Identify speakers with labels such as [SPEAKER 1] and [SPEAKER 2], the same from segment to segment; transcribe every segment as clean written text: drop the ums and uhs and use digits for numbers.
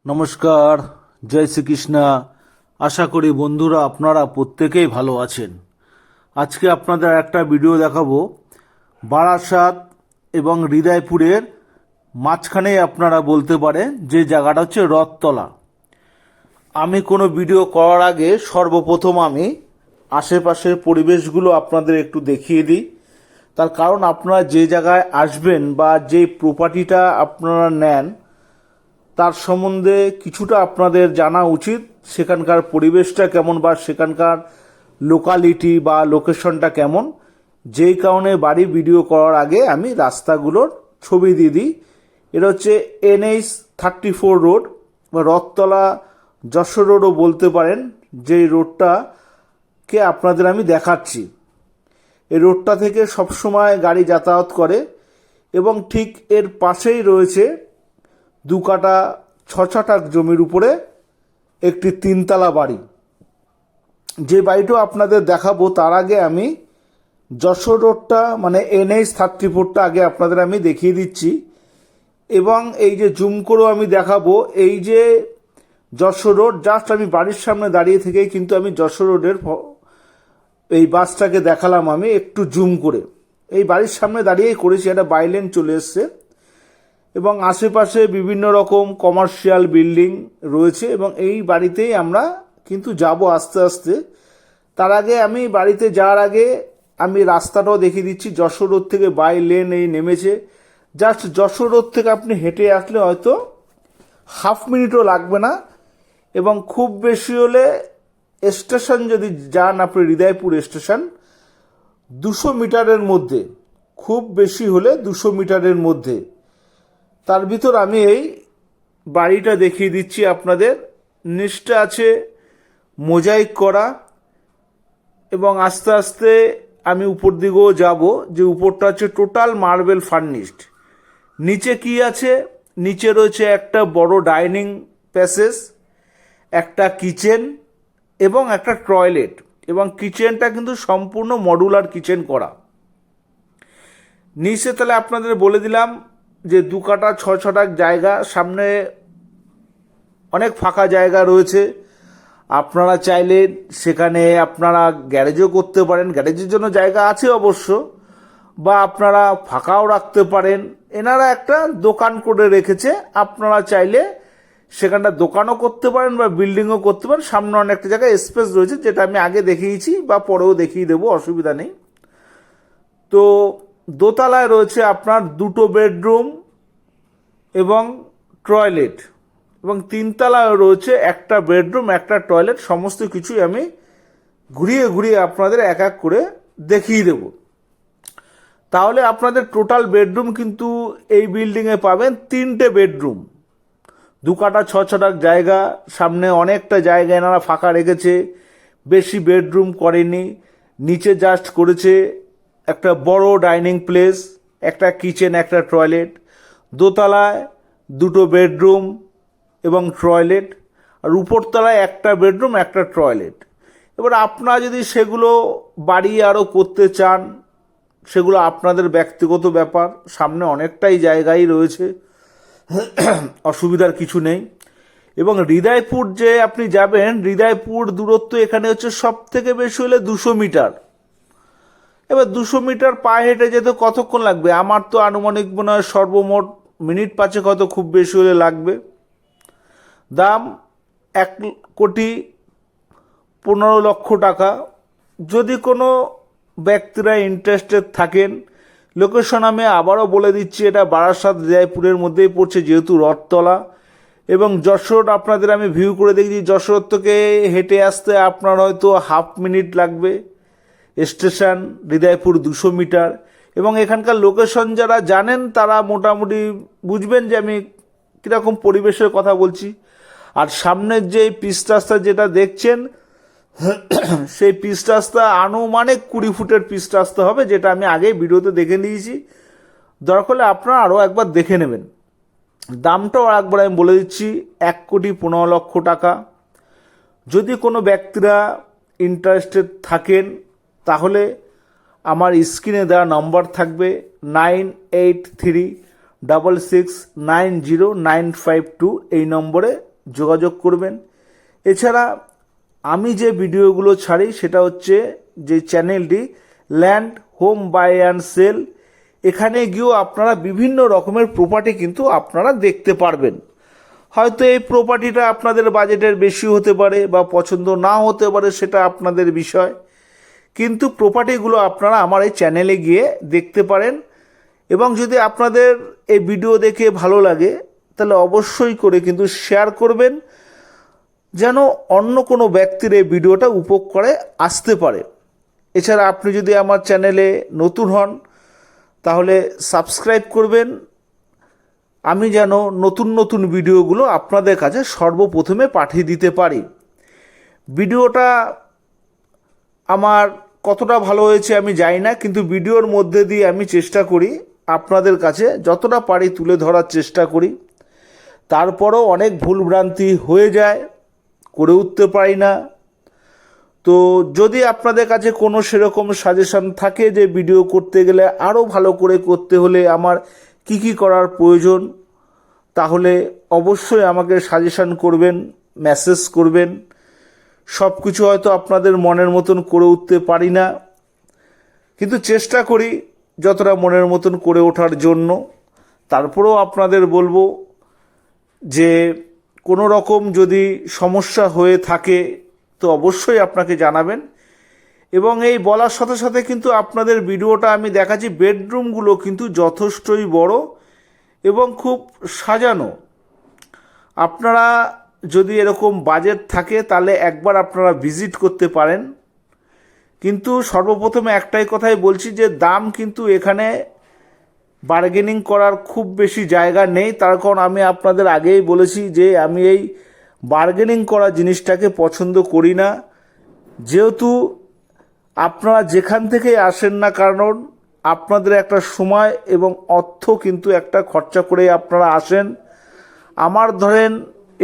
[SPEAKER 1] নমস্কার, জয় শ্রীকৃষ্ণা। আশা করি বন্ধুরা আপনারা প্রত্যেকেই ভালো আছেন। আজকে আপনাদের একটা ভিডিও দেখাবো বারাসাত এবং হৃদয়পুরের মাঝখানে আপনারা বলতে পারেন যে জায়গাটা হচ্ছে রথতলা। আমি কোনো ভিডিও করার আগে সর্বপ্রথম আমি আশেপাশের পরিবেশগুলো আপনাদের একটু দেখিয়ে দিই। তার কারণ আপনারা যে জায়গায় আসবেন বা যে প্রপার্টিটা আপনারা নেন তার সম্বন্ধে কিছুটা আপনাদের জানা উচিত। সেখানকার পরিবেশটা কেমন বা সেখানকার লোকালিটি বা লোকেশনটা কেমন, যেই কারণে বাড়ি ভিডিও করার আগে আমি রাস্তাগুলোর ছবি দিয়ে দিই। এটা হচ্ছে NH-34 রোড বা রথতলা যশোর রোডও বলতে পারেন। যেই রোডটাকে আপনাদের আমি দেখাচ্ছি, এই রোডটা থেকে সবসময় গাড়ি যাতায়াত করে এবং ঠিক এর পাশেই রয়েছে 2 কাঠা 6 ছটাক জমির উপরে একটি 3তলা বাড়ি। যে বাড়িটা আপনাদের দেখাবো তার আগে আমি যশোর রোডটা মানে NH-34টা আগে আপনাদের আমি দেখিয়ে দিচ্ছি এবং এই যে জুম করেও আমি দেখাবো। এই যে যশোর রোড, জাস্ট আমি বাড়ির সামনে দাঁড়িয়ে থেকেই কিন্তু আমি যশোর রোডের এই বাসটাকে দেখালাম। আমি একটু জুম করে এই বাড়ির সামনে দাঁড়িয়েই করেছি, একটা বাইলেন চলে এসছে এবং আশেপাশে বিভিন্ন রকম কমার্শিয়াল বিল্ডিং রয়েছে এবং এই বাড়িতেই আমরা কিন্তু যাব আস্তে আস্তে। তার আগে আমি বাড়িতে যাওয়ার আগে আমি রাস্তাটাও দেখিয়ে দিচ্ছি। যশোর রোড থেকে বাই লেন এই নেমেছে। জাস্ট যশোর রোড থেকে আপনি হেঁটে আসলে হয়তো হাফ মিনিটও লাগবে না এবং খুব বেশি হলে স্টেশন যদি যান আপনি হৃদয়পুর স্টেশন 200 মিটারের মধ্যে, খুব বেশি হলে 200 মিটারের মধ্যে। তার ভিতর আমি এই বাড়িটা দেখিয়ে দিচ্ছি আপনাদের। নিচটা আছে মোজাইক করা এবং আস্তে আস্তে আমি উপর দিকেও যাব, যে উপরটা হচ্ছে টোটাল মার্বেল ফার্নিশড। নিচে কি আছে? নিচে রয়েছে একটা বড় ডাইনিং প্যাসেজ, একটা কিচেন এবং একটা টয়লেট এবং কিচেনটা কিন্তু সম্পূর্ণ মডুলার কিচেন করা। নিচে তাহলে আপনাদের বলে দিলাম যে 2 কাঠা 6 ছটাক জায়গা, সামনে অনেক ফাঁকা জায়গা রয়েছে। আপনারা চাইলে সেখানে আপনারা গ্যারেজও করতে পারেন, গ্যারেজের জন্য জায়গা আছে অবশ্য, বা আপনারা ফাঁকাও রাখতে পারেন। এনারা একটা দোকান করে রেখেছে, আপনারা চাইলে সেখানটা দোকানও করতে পারেন বা বিল্ডিংও করতে পারেন। সামনে অনেকটা জায়গায় স্পেস রয়েছে, যেটা আমি আগে দেখিয়েছি বা পরেও দেখিয়ে দেবো, অসুবিধা নেই। তো দোতলায় রয়েছে আপনার 2টো বেডরুম এবং টয়লেট এবং 3তলায় রয়েছে একটা বেডরুম একটা টয়লেট। সমস্ত কিছুই আমি ঘুরিয়ে ঘুরিয়ে আপনাদের এক এক করে দেখিয়ে দেব। তাহলে আপনাদের টোটাল বেডরুম কিন্তু এই বিল্ডিংয়ে পাবেন 3টে বেডরুম, 2 কাঠা 6 ছটাক জায়গা, সামনে অনেকটা জায়গা এনারা ফাঁকা রেখেছে, বেশি বেডরুম করেনি। নিচে জাস্ট করেছে একটা বড় ডাইনিং প্লেস, একটা কিচেন একটা টয়লেট। দোতলায় 2টো বেডরুম এবং টয়লেট, আর উপরতলায় একটা বেডরুম একটা টয়লেট। এবার আপনারা যদি সেগুলো বাড়িয়ে আরও করতে চান সেগুলো আপনাদের ব্যক্তিগত ব্যাপার। সামনে অনেকটাই জায়গাই রয়েছে, অসুবিধার কিছু নেই। এবং হৃদয়পুর যে আপনি যাবেন, হৃদয়পুর দূরত্ব এখানে হচ্ছে সব থেকে বেশি হলে 200 মিটার। এবার 200 মিটার পায়ে হেঁটে যেতে কতক্ষণ লাগবে? আমার তো আনুমানিক মনে হয় সর্বমোট মিনিট 5 হয়তো খুব বেশি হলে লাগবে। দাম 1,15,00,000 টাকা। যদি কোনো ব্যক্তিরা ইন্টারেস্টেড থাকেন, লোকেশন আমি আবারও বলে দিচ্ছি, এটা বারাসাত হৃদয়পুরের মধ্যেই পড়ছে যেহেতু রথতলা। এবং যশোর আপনাদের আমি ভিউ করে দেখছি, যশোর থেকে হেঁটে আসতে আপনার হয়তো হাফ মিনিট লাগবে। স্টেশন হৃদয়পুর 200 মিটার এবং এখানকার লোকেশন যারা জানেন তারা মোটামুটি বুঝবেন যে আমি কীরকম পরিবেশের কথা বলছি। আর সামনের যে পিচ রাস্তা যেটা দেখছেন সেই পিচ রাস্তা আনুমানিক 20 ফুটের পিচ রাস্তা হবে, যেটা আমি আগেই ভিডিওতে দেখে নিয়েছি। দরকার হলে আপনারা আরও একবার দেখে নেবেন। দামটাও একবার আমি বলে দিচ্ছি, 1,15,00,000 টাকা। যদি কোনো ব্যক্তিরা ইন্টারেস্টেড থাকেন তাহলে আমার স্ক্রিনে দেওয়া নম্বর থাকবে 9836690952, এই নম্বরে যোগাযোগ করবেন। এছাড়া আমি যে ভিডিওগুলো ছাড়ি সেটা হচ্ছে যে চ্যানেলটি land home buy and sell, এখানে গিয়েও আপনারা বিভিন্ন রকমের প্রপার্টি কিন্তু আপনারা দেখতে পারবেন। হয়তো এই প্রপার্টিটা আপনাদের বাজেটের বেশি হতে পারে বা পছন্দ না হতে পারে, সেটা আপনাদের বিষয়, কিন্তু প্রপার্টিগুলো আপনারা আমার এই চ্যানেলে গিয়ে দেখতে পারেন। এবং যদি আপনাদের এই ভিডিও দেখে ভালো লাগে তাহলে অবশ্যই করে কিন্তু শেয়ার করবেন, যেন অন্য কোনো ব্যক্তির এই ভিডিওটা উপকারে আসতে পারে। এছাড়া আপনি যদি আমার চ্যানেলে নতুন হন তাহলে সাবস্ক্রাইব করবেন, আমি যেন নতুন নতুন ভিডিওগুলো আপনাদের কাছে সর্বপ্রথমে পাঠিয়ে দিতে পারি। ভিডিওটা আমার কতটা ভালো হয়েছে আমি জানি না, কিন্তু ভিডিওর মধ্যে দিয়ে আমি চেষ্টা করি আপনাদের কাছে যতটা পারি তুলে ধরার চেষ্টা করি। তারপরও অনেক ভুলভ্রান্তি হয়ে যায়, করে উঠতে পারি না। তো যদি আপনাদের কাছে কোনো সেরকম সাজেশন থাকে যে ভিডিও করতে গেলে আরও ভালো করে করতে হলে আমার কি কি করার প্রয়োজন, তাহলে অবশ্যই আমাকে সাজেশন করবেন, মেসেজ করবেন। সব কিছু হয়তো আপনাদের মনের মতন করে উঠতে পারি না, কিন্তু চেষ্টা করি যতটা মনের মতন করে ওঠার জন্য। তারপরেও আপনাদের বলবো যে কোনো রকম যদি সমস্যা হয়ে থাকে তো অবশ্যই আপনাকে জানাবেন। এবং এই বলার সাথে সাথে কিন্তু আপনাদের ভিডিওটা আমি দেখাচ্ছি, বেডরুমগুলো কিন্তু যথেষ্টই বড় এবং খুব সাজানো। আপনারা যদি এরকম বাজেট থাকে তাহলে একবার আপনারা ভিজিট করতে পারেন। কিন্তু সর্বপ্রথমে একটাই কথাই বলছি যে দাম কিন্তু এখানে বার্গেনিং করার খুব বেশি জায়গা নেই। তার কারণ আমি আপনাদের আগেই বলেছি যে আমি এই বার্গেনিং করা জিনিসটাকে পছন্দ করি না। যেহেতু আপনারা যেখান থেকেই আসেন না, কারণ আপনাদের একটা সময় এবং অর্থ কিন্তু একটা খরচা করে আপনারা আসেন। আমার ধরেন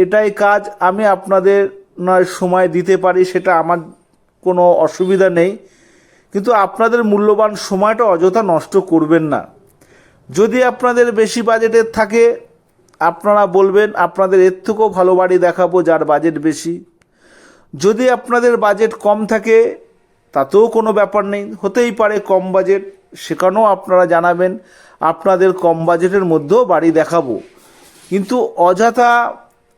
[SPEAKER 1] এটাই কাজ, আমি আপনাদের নয় সময় দিতে পারি, সেটা আমার কোনো অসুবিধা নেই, কিন্তু আপনাদের মূল্যবান সময়টা অযথা নষ্ট করবেন না। যদি আপনাদের বেশি বাজেটের থাকে আপনারা বলবেন, আপনাদের এর থেকেও ভালো বাড়ি দেখাবো যার বাজেট বেশি। যদি আপনাদের বাজেট কম থাকে তাতেও কোনো ব্যাপার নেই, হতেই পারে কম বাজেট, সেখানেও আপনারা জানাবেন, আপনাদের কম বাজেটের মধ্যেও বাড়ি দেখাবো। কিন্তু অযথা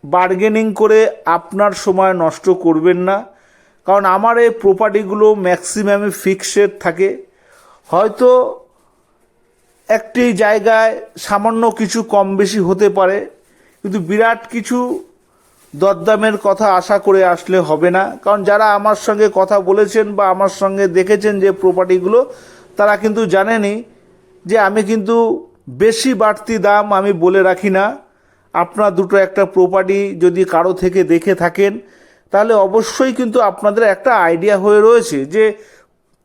[SPEAKER 1] বার্গেনিং করে আপনার সময় নষ্ট করবেন না, কারণ আমার এই প্রপার্টিগুলো ম্যাক্সিমামে ফিক্সড থাকে। হয়তো একটি জায়গায় সামান্য কিছু কম বেশি হতে পারে, কিন্তু বিরাট কিছু দরদামের কথা আশা করে আসলে হবে না। কারণ যারা আমার সঙ্গে কথা বলেছেন বা আমার সঙ্গে দেখেছেন যে প্রপার্টিগুলো, তারা কিন্তু জানেনই যে আমি কিন্তু বেশি বাড়তি দাম আমি বলে রাখি না। আপনার দুটো একটা প্রপার্টি যদি কারো থেকে দেখে থাকেন তাহলে অবশ্যই কিন্তু আপনাদের একটা আইডিয়া হয়ে রয়েছে যে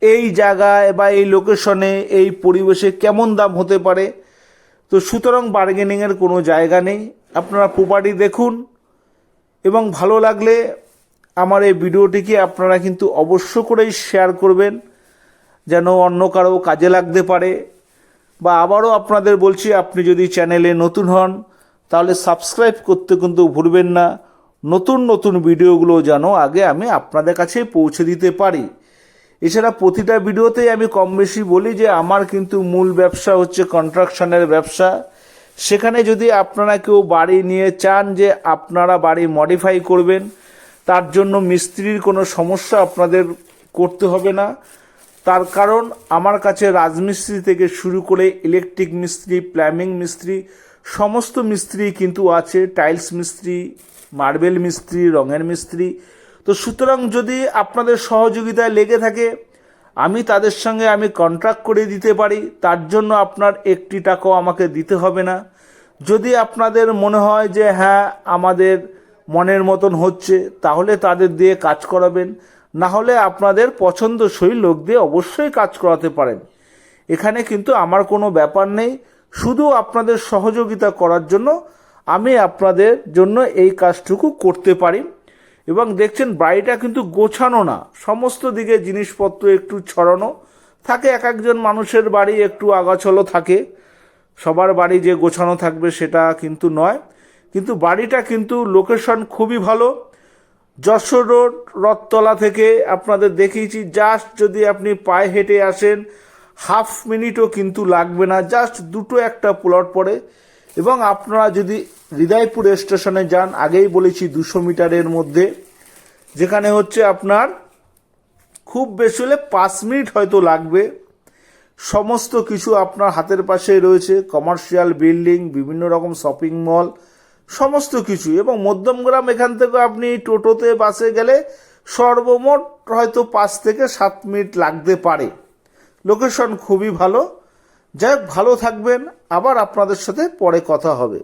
[SPEAKER 1] এই জায়গায় বা এই লোকেশনে এই পরিবেশে কেমন দাম হতে পারে। তো সুতরাং বার্গেনিংয়ের কোনো জায়গা নেই। আপনারা প্রপার্টি দেখুন এবং ভালো লাগলে আমার এই ভিডিওটিকে আপনারা কিন্তু অবশ্য করেই শেয়ার করবেন, যেন অন্য কারো কাজে লাগতে পারে। বা আবারও আপনাদের বলছি, আপনি যদি চ্যানেলে নতুন হন তাহলে সাবস্ক্রাইব করতে কিন্তু ভুলবেন না, নতুন নতুন ভিডিওগুলো যেন আগে আমি আপনাদের কাছে পৌঁছে দিতে পারি। এছাড়া প্রতিটা ভিডিওতেই আমি কম বেশি বলি যে আমার কিন্তু মূল ব্যবসা হচ্ছে কনস্ট্রাকশনের ব্যবসা। সেখানে যদি আপনারা কেউ বাড়ি নিয়ে চান যে আপনারা বাড়ি মডিফাই করবেন, তার জন্য মিস্ত্রির কোনো সমস্যা আপনাদের করতে হবে না। তার কারণ আমার কাছে রাজমিস্ত্রি থেকে শুরু করে ইলেকট্রিক মিস্ত্রি, প্লাম্বিং মিস্ত্রি, সমস্ত মিস্ত্রি কিন্তু আছে, টাইলস মিস্ত্রি, মার্বেল মিস্ত্রি, রঙের মিস্ত্রি। তো সুতরাং যদি আপনাদের সহযোগিতায় লেগে থাকে আমি তাদের সঙ্গে আমি কন্ট্রাক্ট করে দিতে পারি, তার জন্য আপনার একটি টাকাও আমাকে দিতে হবে না। যদি আপনাদের মনে হয় যে হ্যাঁ আমাদের মনের মতন হচ্ছে, তাহলে তাদের দিয়ে কাজ করাবেন, না হলে আপনাদের পছন্দসই লোক দিয়ে অবশ্যই কাজ করাতে পারেন। এখানে কিন্তু আমার কোনো ব্যাপার নেই, শুধু আপনাদের সহযোগিতা করার জন্য আমি আপনাদের জন্য এই কাজটুকু করতে পারি। এবং দেখছেন বাড়িটা কিন্তু গোছানো না, সমস্ত দিকে জিনিসপত্র একটু ছড়ানো থাকে। এক একজন মানুষের বাড়ি একটু আগাছলো থাকে, সবার বাড়ি যে গোছানো থাকবে সেটা কিন্তু নয়। কিন্তু বাড়িটা কিন্তু লোকেশন খুবই ভালো। যশোর রোড রথতলা থেকে আপনাদের দেখিয়েছি, জাস্ট যদি আপনি পায়ে হেঁটে আসেন হাফ মিনিটও কিন্তু লাগবে না, জাস্ট দুটো একটা প্লট পড়ে। এবং আপনারা যদি হৃদয়পুর স্টেশনে যান, আগেই বলেছি 200 মিটারের মধ্যে, যেখানে হচ্ছে আপনার খুব বেশি হলে 5 মিনিট হয়তো লাগবে। সমস্ত কিছু আপনার হাতের পাশেই রয়েছে, কমার্শিয়াল বিল্ডিং, বিভিন্ন রকম শপিং মল, সমস্ত কিছু। এবং মধ্যমগ্রাম এখান থেকে আপনি টোটোতে বাসে গেলে সর্বমোট হয়তো 5 থেকে 7 মিনিট লাগতে পারে। লোকেশন খুবই ভালো। যাই হোক, ভালো থাকবেন, আবার আপনাদের সাথে পরে কথা হবে।